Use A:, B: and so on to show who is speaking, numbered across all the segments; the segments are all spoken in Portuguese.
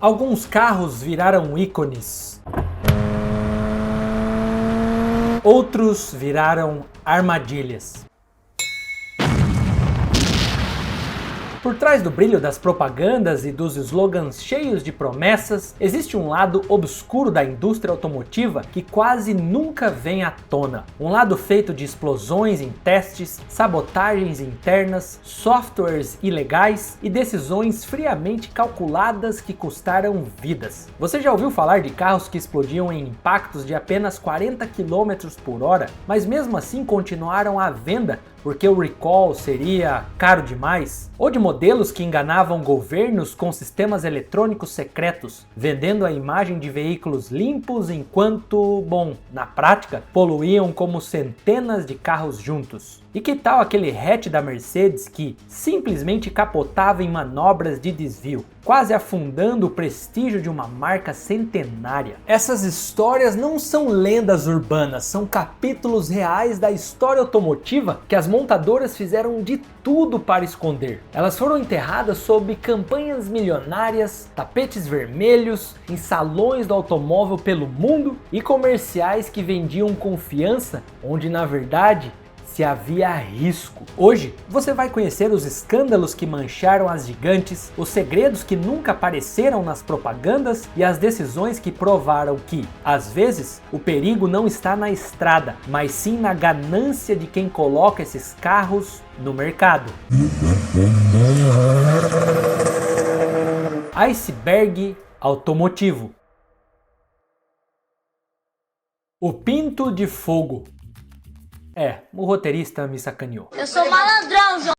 A: Alguns carros viraram ícones. Outros viraram armadilhas. Por trás do brilho das propagandas e dos slogans cheios de promessas, existe um lado obscuro da indústria automotiva que quase nunca vem à tona. Um lado feito de explosões em testes, sabotagens internas, softwares ilegais e decisões friamente calculadas que custaram vidas. Você já ouviu falar de carros que explodiam em impactos de apenas 40 km por hora, mas mesmo assim continuaram à venda porque o recall seria caro demais? Ou de modelos que enganavam governos com sistemas eletrônicos secretos, vendendo a imagem de veículos limpos enquanto, na prática, poluíam como centenas de carros juntos? E que tal aquele hatch da Mercedes que simplesmente capotava em manobras de desvio, quase afundando o prestígio de uma marca centenária? Essas histórias não são lendas urbanas, são capítulos reais da história automotiva que as montadoras fizeram de tudo para esconder. Elas foram enterradas sob campanhas milionárias, tapetes vermelhos, em salões do automóvel pelo mundo e comerciais que vendiam confiança, onde na verdade se havia risco. Hoje você vai conhecer os escândalos que mancharam as gigantes, os segredos que nunca apareceram nas propagandas e as decisões que provaram que, às vezes, o perigo não está na estrada, mas sim na ganância de quem coloca esses carros no mercado. Iceberg automotivo. O pinto de fogo. O roteirista me sacaneou.
B: Eu sou malandrão, João.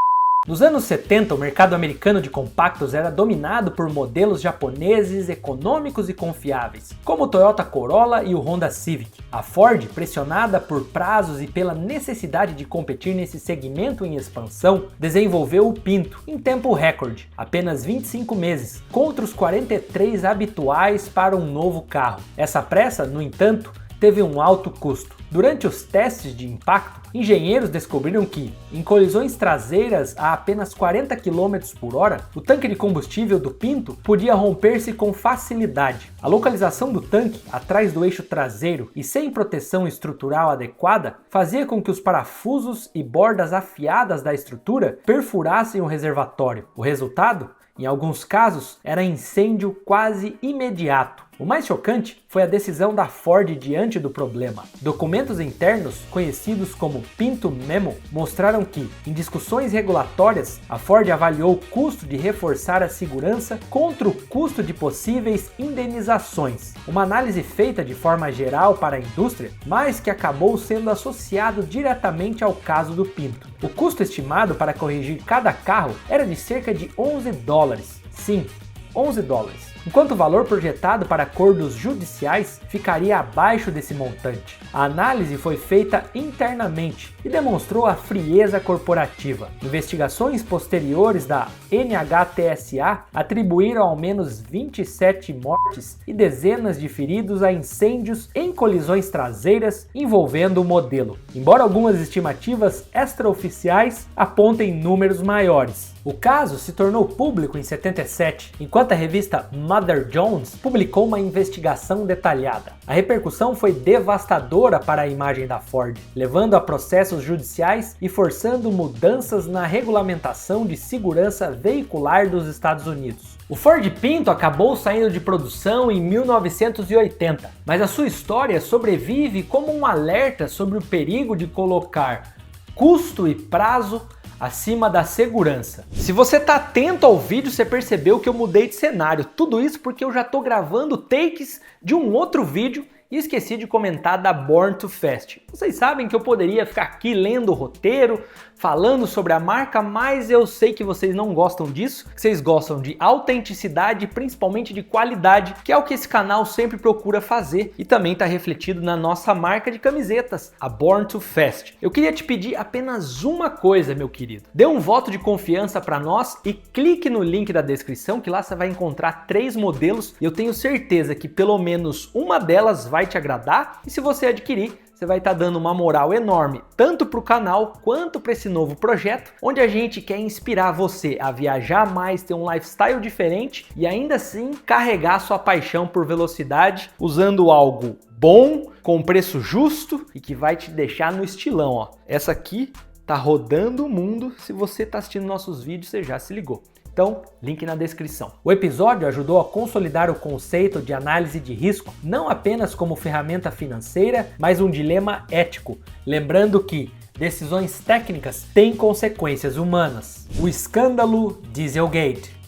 A: Nos anos 70, o mercado americano de compactos era dominado por modelos japoneses econômicos e confiáveis, como o Toyota Corolla e o Honda Civic. A Ford, pressionada por prazos e pela necessidade de competir nesse segmento em expansão, desenvolveu o Pinto em tempo recorde, apenas 25 meses, contra os 43 habituais para um novo carro. Essa pressa, no entanto, teve um alto custo. Durante os testes de impacto, engenheiros descobriram que, em colisões traseiras a apenas 40 km por hora, o tanque de combustível do Pinto podia romper-se com facilidade. A localização do tanque, atrás do eixo traseiro e sem proteção estrutural adequada, fazia com que os parafusos e bordas afiadas da estrutura perfurassem o reservatório. O resultado? Em alguns casos, era incêndio quase imediato. O mais chocante foi a decisão da Ford diante do problema. Documentos internos, conhecidos como Pinto Memo, mostraram que, em discussões regulatórias, a Ford avaliou o custo de reforçar a segurança contra o custo de possíveis indenizações. Uma análise feita de forma geral para a indústria, mas que acabou sendo associado diretamente ao caso do Pinto. O custo estimado para corrigir cada carro era de cerca de $11. Sim, $11. Enquanto o valor projetado para acordos judiciais ficaria abaixo desse montante. A análise foi feita internamente e demonstrou a frieza corporativa. Investigações posteriores da NHTSA atribuíram ao menos 27 mortes e dezenas de feridos a incêndios em colisões traseiras envolvendo o modelo, embora algumas estimativas extraoficiais apontem números maiores. O caso se tornou público em 77, enquanto a revista Mother Jones publicou uma investigação detalhada. A repercussão foi devastadora para a imagem da Ford, levando a processos judiciais e forçando mudanças na regulamentação de segurança veicular dos Estados Unidos. O Ford Pinto acabou saindo de produção em 1980, mas a sua história sobrevive como um alerta sobre o perigo de colocar custo e prazo acima da segurança. Se você tá atento ao vídeo, você percebeu que eu mudei de cenário. Tudo isso porque eu já tô gravando takes de um outro vídeo e esqueci de comentar da Born Too Fast. Vocês sabem que eu poderia ficar aqui lendo o roteiro, falando sobre a marca, mas eu sei que vocês não gostam disso, que vocês gostam de autenticidade, principalmente de qualidade, que é o que esse canal sempre procura fazer e também está refletido na nossa marca de camisetas, a Born Too Fast. Eu queria te pedir apenas uma coisa, meu querido. Dê um voto de confiança para nós e clique no link da descrição, que lá você vai encontrar 3 modelos e eu tenho certeza que pelo menos uma delas vai te agradar, e se você adquirir, você vai estar dando uma moral enorme tanto para o canal quanto para esse novo projeto, onde a gente quer inspirar você a viajar mais, ter um lifestyle diferente e ainda assim carregar sua paixão por velocidade usando algo bom, com preço justo e que vai te deixar no estilão, ó. Essa aqui tá rodando o mundo, se você tá assistindo nossos vídeos, você já se ligou. Então, link na descrição. O episódio ajudou a consolidar o conceito de análise de risco, não apenas como ferramenta financeira, mas um dilema ético. Lembrando que decisões técnicas têm consequências humanas. O escândalo Dieselgate.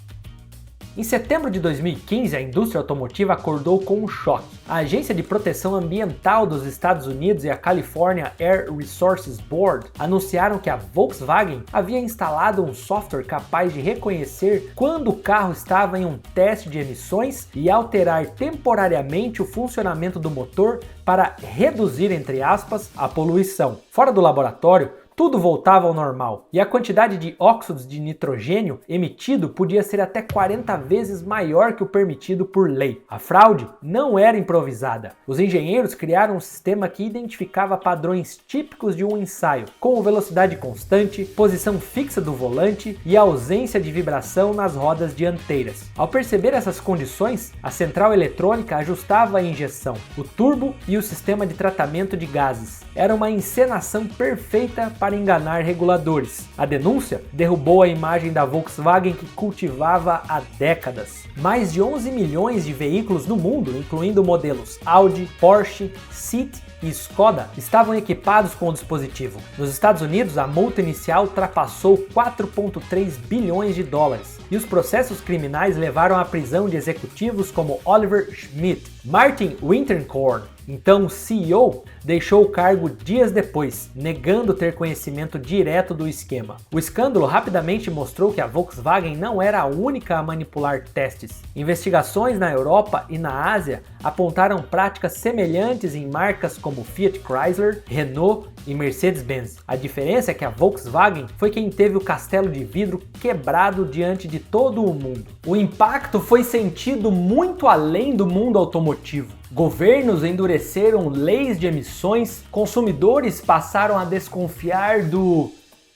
A: Em setembro de 2015, a indústria automotiva acordou com um choque. A Agência de Proteção Ambiental dos Estados Unidos e a California Air Resources Board anunciaram que a Volkswagen havia instalado um software capaz de reconhecer quando o carro estava em um teste de emissões e alterar temporariamente o funcionamento do motor para reduzir, entre aspas, a poluição. Fora do laboratório, tudo voltava ao normal, e a quantidade de óxidos de nitrogênio emitido podia ser até 40 vezes maior que o permitido por lei. A fraude não era improvisada. Os engenheiros criaram um sistema que identificava padrões típicos de um ensaio, como velocidade constante, posição fixa do volante e ausência de vibração nas rodas dianteiras. Ao perceber essas condições, a central eletrônica ajustava a injeção, o turbo e o sistema de tratamento de gases. Era uma encenação perfeita para enganar reguladores. A denúncia derrubou a imagem da Volkswagen que cultivava há décadas. Mais de 11 milhões de veículos no mundo, incluindo modelos Audi, Porsche, Seat e Skoda, estavam equipados com o dispositivo. Nos Estados Unidos, a multa inicial ultrapassou 4,3 bilhões de dólares e os processos criminais levaram à prisão de executivos como Oliver Schmidt. Martin Winterkorn, então CEO, deixou o cargo dias depois, negando ter conhecimento direto do esquema. O escândalo rapidamente mostrou que a Volkswagen não era a única a manipular testes. Investigações na Europa e na Ásia apontaram práticas semelhantes em marcas como Fiat Chrysler, Renault e Mercedes-Benz. A diferença é que a Volkswagen foi quem teve o castelo de vidro quebrado diante de todo o mundo. O impacto foi sentido muito além do mundo automotivo. Governos endureceram leis de emissões, consumidores passaram a desconfiar do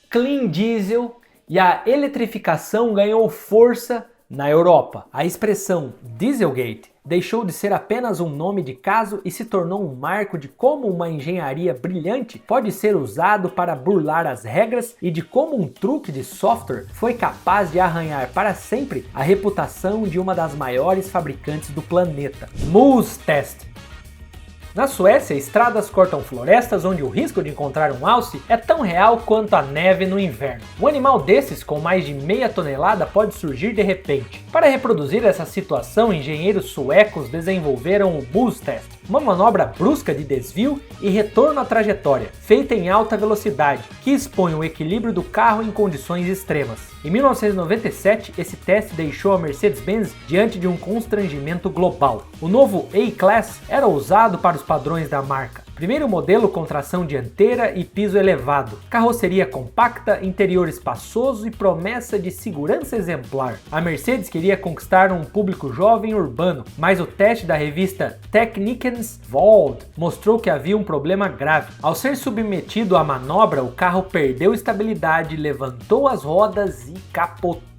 A: clean diesel e a eletrificação ganhou força na Europa. A expressão Dieselgate deixou de ser apenas um nome de caso e se tornou um marco de como uma engenharia brilhante pode ser usado para burlar as regras e de como um truque de software foi capaz de arranhar para sempre a reputação de uma das maiores fabricantes do planeta. Moose Test. Na Suécia, estradas cortam florestas onde o risco de encontrar um alce é tão real quanto a neve no inverno. Um animal desses, com mais de meia tonelada, pode surgir de repente. Para reproduzir essa situação, engenheiros suecos desenvolveram o Moose Test, uma manobra brusca de desvio e retorno à trajetória, feita em alta velocidade, que expõe o equilíbrio do carro em condições extremas. Em 1997, esse teste deixou a Mercedes-Benz diante de um constrangimento global. O novo A-Class era usado para os padrões da marca. Primeiro modelo com tração dianteira e piso elevado, carroceria compacta, interior espaçoso e promessa de segurança exemplar. A Mercedes queria conquistar um público jovem e urbano, mas o teste da revista Technikens World mostrou que havia um problema grave. Ao ser submetido à manobra, o carro perdeu estabilidade, levantou as rodas e capotou.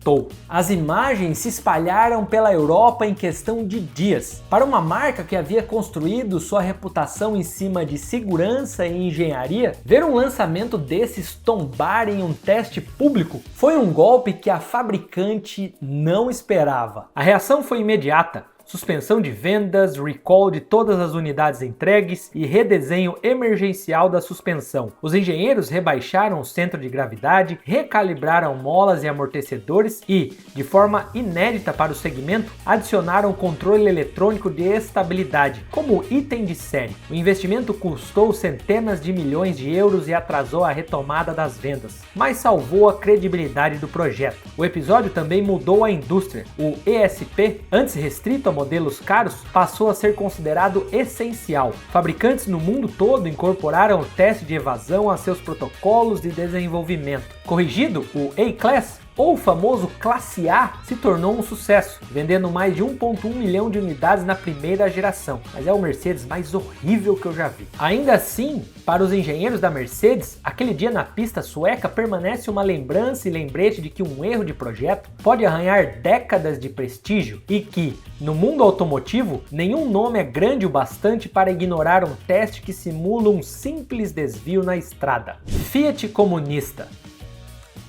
A: As imagens se espalharam pela Europa em questão de dias. Para uma marca que havia construído sua reputação em cima de segurança e engenharia, ver um lançamento desses tombar em um teste público foi um golpe que a fabricante não esperava. A reação foi imediata. Suspensão de vendas, recall de todas as unidades entregues e redesenho emergencial da suspensão. Os engenheiros rebaixaram o centro de gravidade, recalibraram molas e amortecedores e, de forma inédita para o segmento, adicionaram controle eletrônico de estabilidade como item de série. O investimento custou centenas de milhões de euros e atrasou a retomada das vendas, mas salvou a credibilidade do projeto. O episódio também mudou a indústria. O ESP, antes restrito a modelos caros, passou a ser considerado essencial. Fabricantes no mundo todo incorporaram o teste de evasão a seus protocolos de desenvolvimento. Corrigido, o A-Class ou o famoso Classe A se tornou um sucesso, vendendo mais de 1,1 milhão de unidades na primeira geração, mas é o Mercedes mais horrível que eu já vi. Ainda assim, para os engenheiros da Mercedes, aquele dia na pista sueca permanece uma lembrança e lembrete de que um erro de projeto pode arranhar décadas de prestígio e que, no mundo automotivo, nenhum nome é grande o bastante para ignorar um teste que simula um simples desvio na estrada. Fiat comunista.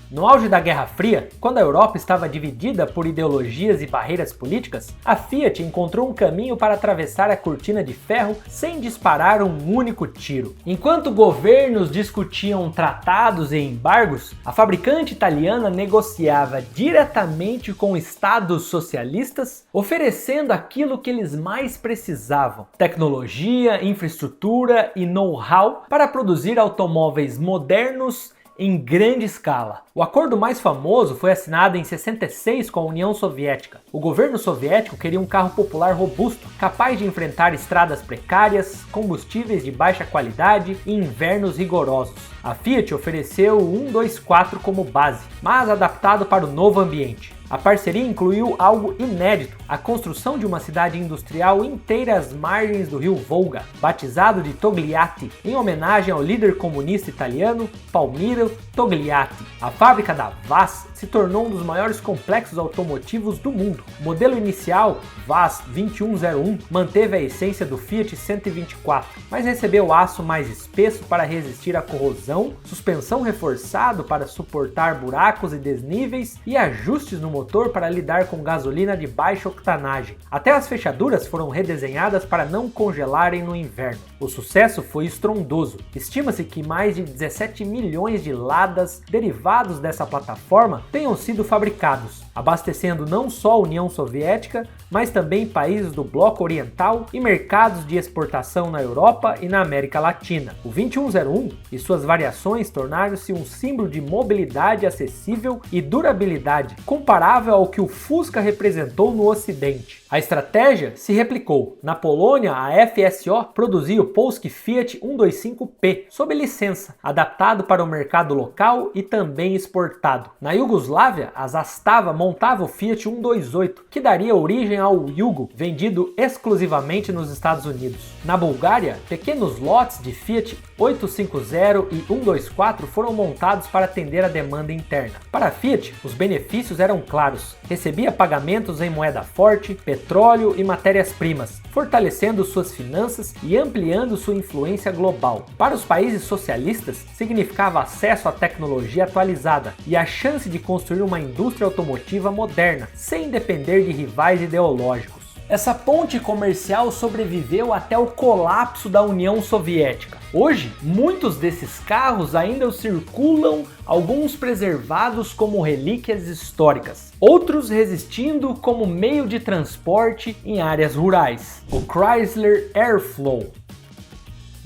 A: No auge da Guerra Fria, quando a Europa estava dividida por ideologias e barreiras políticas, a Fiat encontrou um caminho para atravessar a cortina de ferro sem disparar um único tiro. Enquanto governos discutiam tratados e embargos, a fabricante italiana negociava diretamente com estados socialistas, oferecendo aquilo que eles mais precisavam: tecnologia, infraestrutura e know-how para produzir automóveis modernos em grande escala. O acordo mais famoso foi assinado em 66 com a União Soviética. O governo soviético queria um carro popular robusto, capaz de enfrentar estradas precárias, combustíveis de baixa qualidade e invernos rigorosos. A Fiat ofereceu o 124 como base, mas adaptado para o novo ambiente. A parceria incluiu algo inédito: a construção de uma cidade industrial inteira às margens do rio Volga, batizado de Togliatti, em homenagem ao líder comunista italiano Palmiro Togliatti. A fábrica da VAZ se tornou um dos maiores complexos automotivos do mundo. O modelo inicial, VAZ 2101, manteve a essência do Fiat 124, mas recebeu aço mais espesso para resistir à corrosão, suspensão reforçado para suportar buracos e desníveis e ajustes no motor para lidar com gasolina de baixa octanagem. Até as fechaduras foram redesenhadas para não congelarem no inverno. O sucesso foi estrondoso. Estima-se que mais de 17 milhões de ladas derivados dessa plataforma tenham sido fabricados, abastecendo não só a União Soviética, mas também países do Bloco Oriental e mercados de exportação na Europa e na América Latina. O 2101 e suas variações tornaram-se um símbolo de mobilidade acessível e durabilidade, comparável ao que o Fusca representou no Ocidente. A estratégia se replicou. Na Polônia, a FSO produzia o Polski Fiat 125P, sob licença, adaptado para o mercado local e também exportado. Na Iugoslávia, a Zastava montava o Fiat 128, que daria origem ao Yugo, vendido exclusivamente nos Estados Unidos. Na Bulgária, pequenos lotes de Fiat 850 e 124 foram montados para atender a demanda interna. Para a Fiat, os benefícios eram claros: recebia pagamentos em moeda forte, petróleo e matérias-primas, fortalecendo suas finanças e ampliando sua influência global. Para os países socialistas, significava acesso à tecnologia atualizada e a chance de construir uma indústria automotiva moderna, sem depender de rivais ideológicos. Essa ponte comercial sobreviveu até o colapso da União Soviética. Hoje, muitos desses carros ainda circulam, alguns preservados como relíquias históricas, outros resistindo como meio de transporte em áreas rurais. O Chrysler Airflow.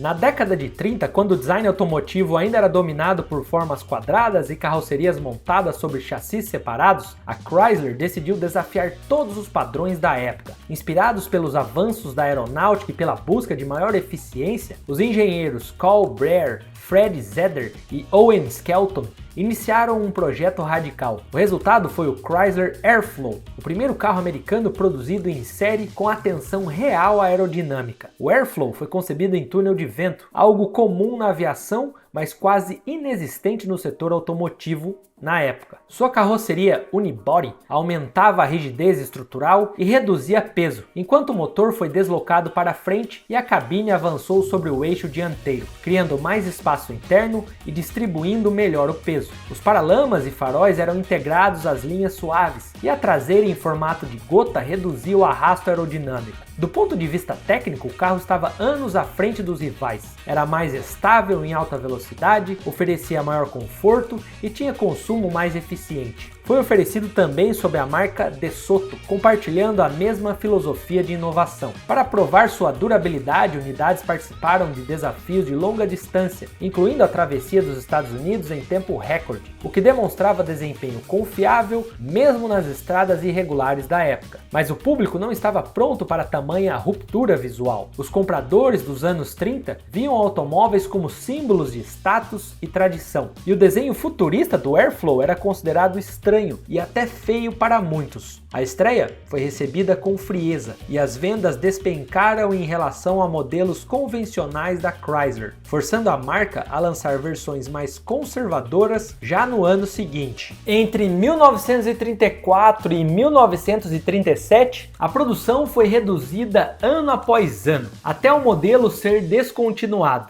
A: Na década de 30, quando o design automotivo ainda era dominado por formas quadradas e carrocerias montadas sobre chassis separados, a Chrysler decidiu desafiar todos os padrões da época. Inspirados pelos avanços da aeronáutica e pela busca de maior eficiência, os engenheiros Carl Breer, Fred Zeder e Owen Skelton iniciaram um projeto radical. O resultado foi o Chrysler Airflow, o primeiro carro americano produzido em série com atenção real à aerodinâmica. O Airflow foi concebido em túnel de vento, algo comum na aviação, mas quase inexistente no setor automotivo na época. Sua carroceria unibody aumentava a rigidez estrutural e reduzia peso, enquanto o motor foi deslocado para frente e a cabine avançou sobre o eixo dianteiro, criando mais espaço interno e distribuindo melhor o peso. Os paralamas e faróis eram integrados às linhas suaves e a traseira em formato de gota reduzia o arrasto aerodinâmico. Do ponto de vista técnico, o carro estava anos à frente dos rivais. Era mais estável em alta velocidade, oferecia maior conforto e tinha consumo mais eficiente. Foi oferecido também sob a marca DeSoto, compartilhando a mesma filosofia de inovação. Para provar sua durabilidade, unidades participaram de desafios de longa distância, incluindo a travessia dos Estados Unidos em tempo recorde, o que demonstrava desempenho confiável mesmo nas estradas irregulares da época. Mas o público não estava pronto para tamanha ruptura visual. Os compradores dos anos 30 viam automóveis como símbolos de status e tradição, e o desenho futurista do Airflow era considerado estranho estranho e até feio para muitos. A estreia foi recebida com frieza e as vendas despencaram em relação a modelos convencionais da Chrysler, forçando a marca a lançar versões mais conservadoras já no ano seguinte. Entre 1934 e 1937, a produção foi reduzida ano após ano, até o modelo ser descontinuado.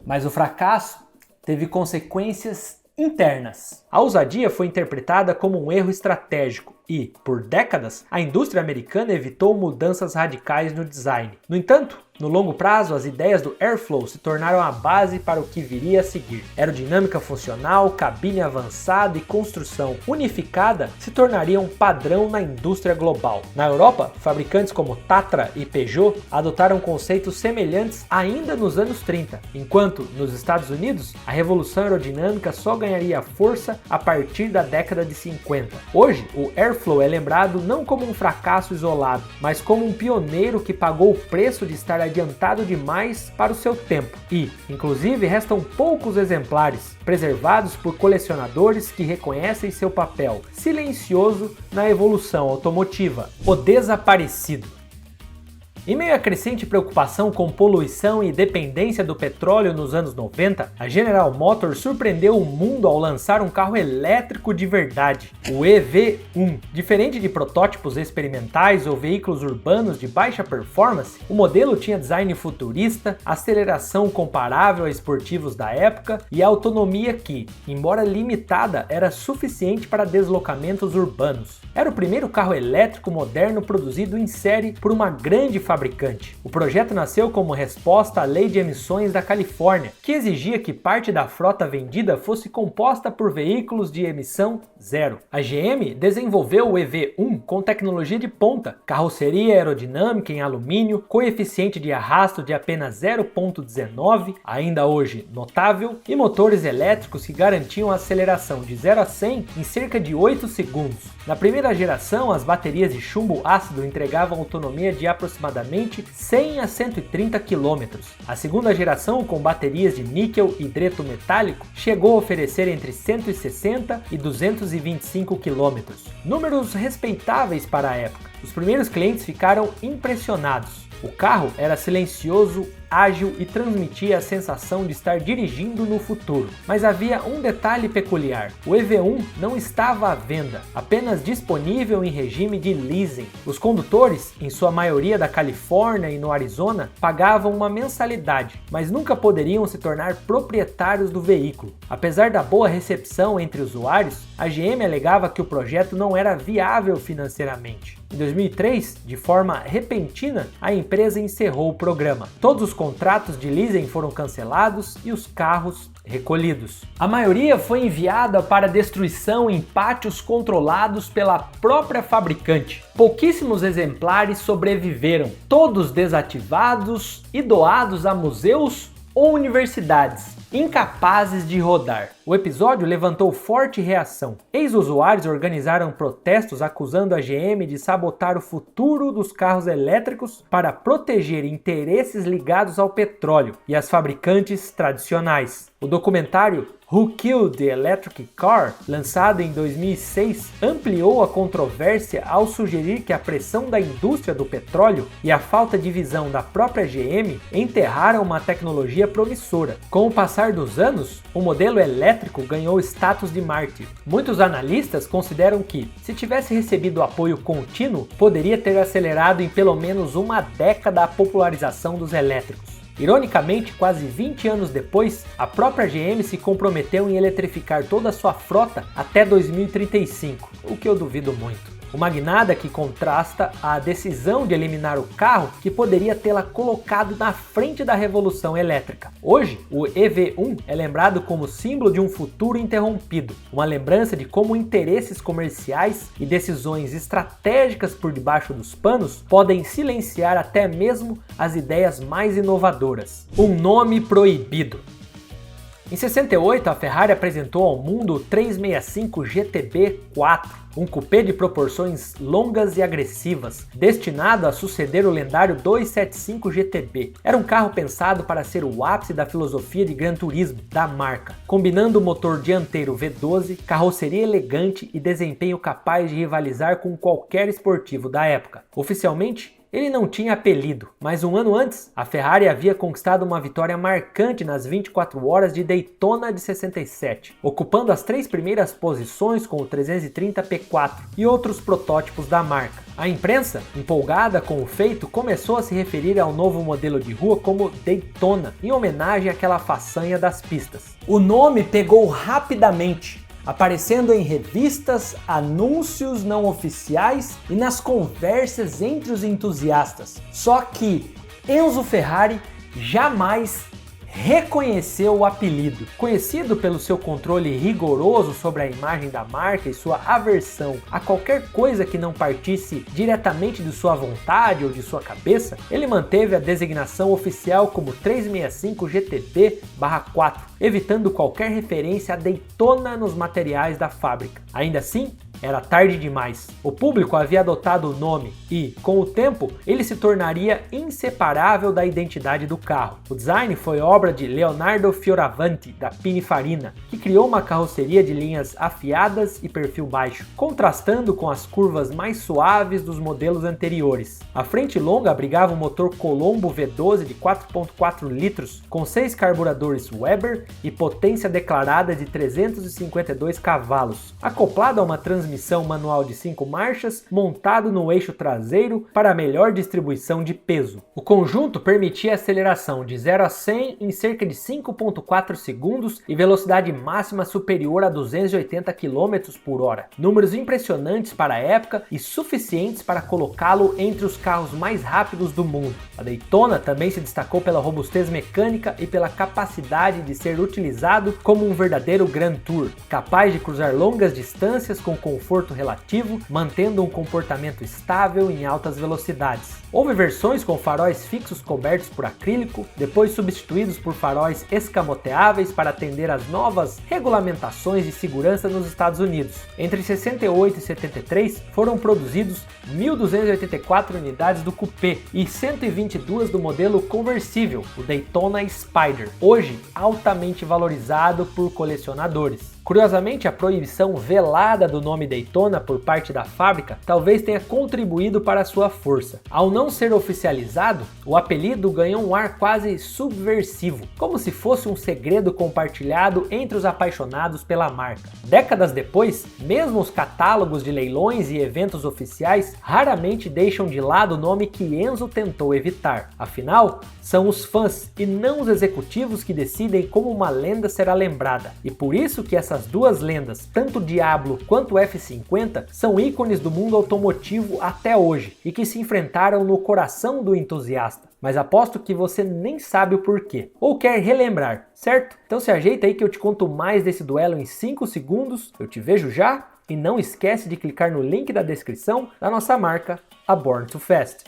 A: Mas o fracasso teve consequências internas. A ousadia foi interpretada como um erro estratégico e, por décadas, a indústria americana evitou mudanças radicais no design. No entanto, no longo prazo, as ideias do Airflow se tornaram a base para o que viria a seguir. Aerodinâmica funcional, cabine avançada e construção unificada se tornariam um padrão na indústria global. Na Europa, fabricantes como Tatra e Peugeot adotaram conceitos semelhantes ainda nos anos 30, enquanto, nos Estados Unidos, a revolução aerodinâmica só ganharia força a partir da década de 50. Hoje, o Airflow é lembrado não como um fracasso isolado, mas como um pioneiro que pagou o preço de estar adiantado demais para o seu tempo e, inclusive, restam poucos exemplares, preservados por colecionadores que reconhecem seu papel silencioso na evolução automotiva. O desaparecido. Em meio à crescente preocupação com poluição e dependência do petróleo nos anos 90, a General Motors surpreendeu o mundo ao lançar um carro elétrico de verdade, o EV1. Diferente de protótipos experimentais ou veículos urbanos de baixa performance, o modelo tinha design futurista, aceleração comparável a esportivos da época e autonomia que, embora limitada, era suficiente para deslocamentos urbanos. Era o primeiro carro elétrico moderno produzido em série por uma grande fabricante. O projeto nasceu como resposta à lei de emissões da Califórnia, que exigia que parte da frota vendida fosse composta por veículos de emissão zero. A GM desenvolveu o EV1 com tecnologia de ponta, carroceria aerodinâmica em alumínio, coeficiente de arrasto de apenas 0,19, ainda hoje notável, e motores elétricos que garantiam a aceleração de 0 a 100 em cerca de 8 segundos. Na primeira geração, as baterias de chumbo ácido entregavam autonomia de aproximadamente 100 a 130 km. A segunda geração, com baterias de níquel hidreto metálico, chegou a oferecer entre 160 e 225 km. Números respeitáveis para a época. Os primeiros clientes ficaram impressionados. O carro era silencioso, ágil e transmitia a sensação de estar dirigindo no futuro. Mas havia um detalhe peculiar: o EV1 não estava à venda, apenas disponível em regime de leasing. Os condutores, em sua maioria da Califórnia e no Arizona, pagavam uma mensalidade, mas nunca poderiam se tornar proprietários do veículo. Apesar da boa recepção entre usuários, a GM alegava que o projeto não era viável financeiramente. Em 2003, de forma repentina, a empresa encerrou o programa. Todos os contratos de leasing foram cancelados e os carros recolhidos. A maioria foi enviada para destruição em pátios controlados pela própria fabricante. Pouquíssimos exemplares sobreviveram, todos desativados e doados a museus ou universidades, incapazes de rodar. O episódio levantou forte reação. Ex-usuários organizaram protestos acusando a GM de sabotar o futuro dos carros elétricos para proteger interesses ligados ao petróleo e às fabricantes tradicionais. O documentário Who Killed the Electric Car, lançado em 2006, ampliou a controvérsia ao sugerir que a pressão da indústria do petróleo e a falta de visão da própria GM enterraram uma tecnologia promissora. Com o passar dos anos, o modelo elétrico ganhou status de mártir. Muitos analistas consideram que, se tivesse recebido apoio contínuo, poderia ter acelerado em pelo menos uma década a popularização dos elétricos. Ironicamente, quase 20 anos depois, a própria GM se comprometeu em eletrificar toda a sua frota até 2035, o que eu duvido muito. Uma guinada que contrasta a decisão de eliminar o carro que poderia tê-la colocado na frente da revolução elétrica. Hoje, o EV1 é lembrado como símbolo de um futuro interrompido, uma lembrança de como interesses comerciais e decisões estratégicas por debaixo dos panos podem silenciar até mesmo as ideias mais inovadoras. Um nome proibido. Em 68, a Ferrari apresentou ao mundo o 365 GTB4, um cupê de proporções longas e agressivas, destinado a suceder o lendário 275 GTB. Era um carro pensado para ser o ápice da filosofia de Gran Turismo da marca, combinando motor dianteiro V12, carroceria elegante e desempenho capaz de rivalizar com qualquer esportivo da época. Oficialmente, ele não tinha apelido, mas um ano antes, a Ferrari havia conquistado uma vitória marcante nas 24 horas de Daytona de 67, ocupando as 3 primeiras posições com o 330 P4 e outros protótipos da marca. A imprensa, empolgada com o feito, começou a se referir ao novo modelo de rua como Daytona, em homenagem àquela façanha das pistas. O nome pegou rapidamente, aparecendo em revistas, anúncios não oficiais e nas conversas entre os entusiastas. Só que Enzo Ferrari jamais reconheceu o apelido. Conhecido pelo seu controle rigoroso sobre a imagem da marca e sua aversão a qualquer coisa que não partisse diretamente de sua vontade ou de sua cabeça, ele manteve a designação oficial como 365 GTB/4, evitando qualquer referência a Daytona nos materiais da fábrica. Ainda assim, era tarde demais. O público havia adotado o nome e, com o tempo, ele se tornaria inseparável da identidade do carro. O design foi obra de Leonardo Fioravanti, da Pininfarina, que criou uma carroceria de linhas afiadas e perfil baixo, contrastando com as curvas mais suaves dos modelos anteriores. A frente longa abrigava um motor Colombo V12 de 4.4 litros, com 6 carburadores Weber e potência declarada de 352 cavalos, acoplado a uma transmissão manual de 5 marchas, montado no eixo traseiro para melhor distribuição de peso. O conjunto permitia aceleração de 0 a 100 em cerca de 5.4 segundos e velocidade máxima superior a 280 km por hora. Números impressionantes para a época e suficientes para colocá-lo entre os carros mais rápidos do mundo. A Daytona também se destacou pela robustez mecânica e pela capacidade de ser utilizado como um verdadeiro Grand Tour, capaz de cruzar longas distâncias com conforto relativo, mantendo um comportamento estável em altas velocidades. Houve versões com faróis fixos cobertos por acrílico, depois substituídos por faróis escamoteáveis para atender às novas regulamentações de segurança nos Estados Unidos. Entre 68 e 73 foram produzidos 1.284 unidades do coupé e 122 do modelo conversível, o Daytona Spider, hoje altamente valorizado por colecionadores. Curiosamente, a proibição velada do nome Daytona por parte da fábrica talvez tenha contribuído para sua força. Ao não ser oficializado, o apelido ganhou um ar quase subversivo, como se fosse um segredo compartilhado entre os apaixonados pela marca. Décadas depois, mesmo os catálogos de leilões e eventos oficiais raramente deixam de lado o nome que Enzo tentou evitar. Afinal, são os fãs e não os executivos que decidem como uma lenda será lembrada. E por isso que essas duas lendas, tanto o Diablo quanto o F50, são ícones do mundo automotivo até hoje e que se enfrentaram no coração do entusiasta. Mas aposto que você nem sabe o porquê, ou quer relembrar, certo? Então se ajeita aí que eu te conto mais desse duelo em 5 segundos, eu te vejo já, e não esquece de clicar no link da descrição da nossa marca, a Born to Fast.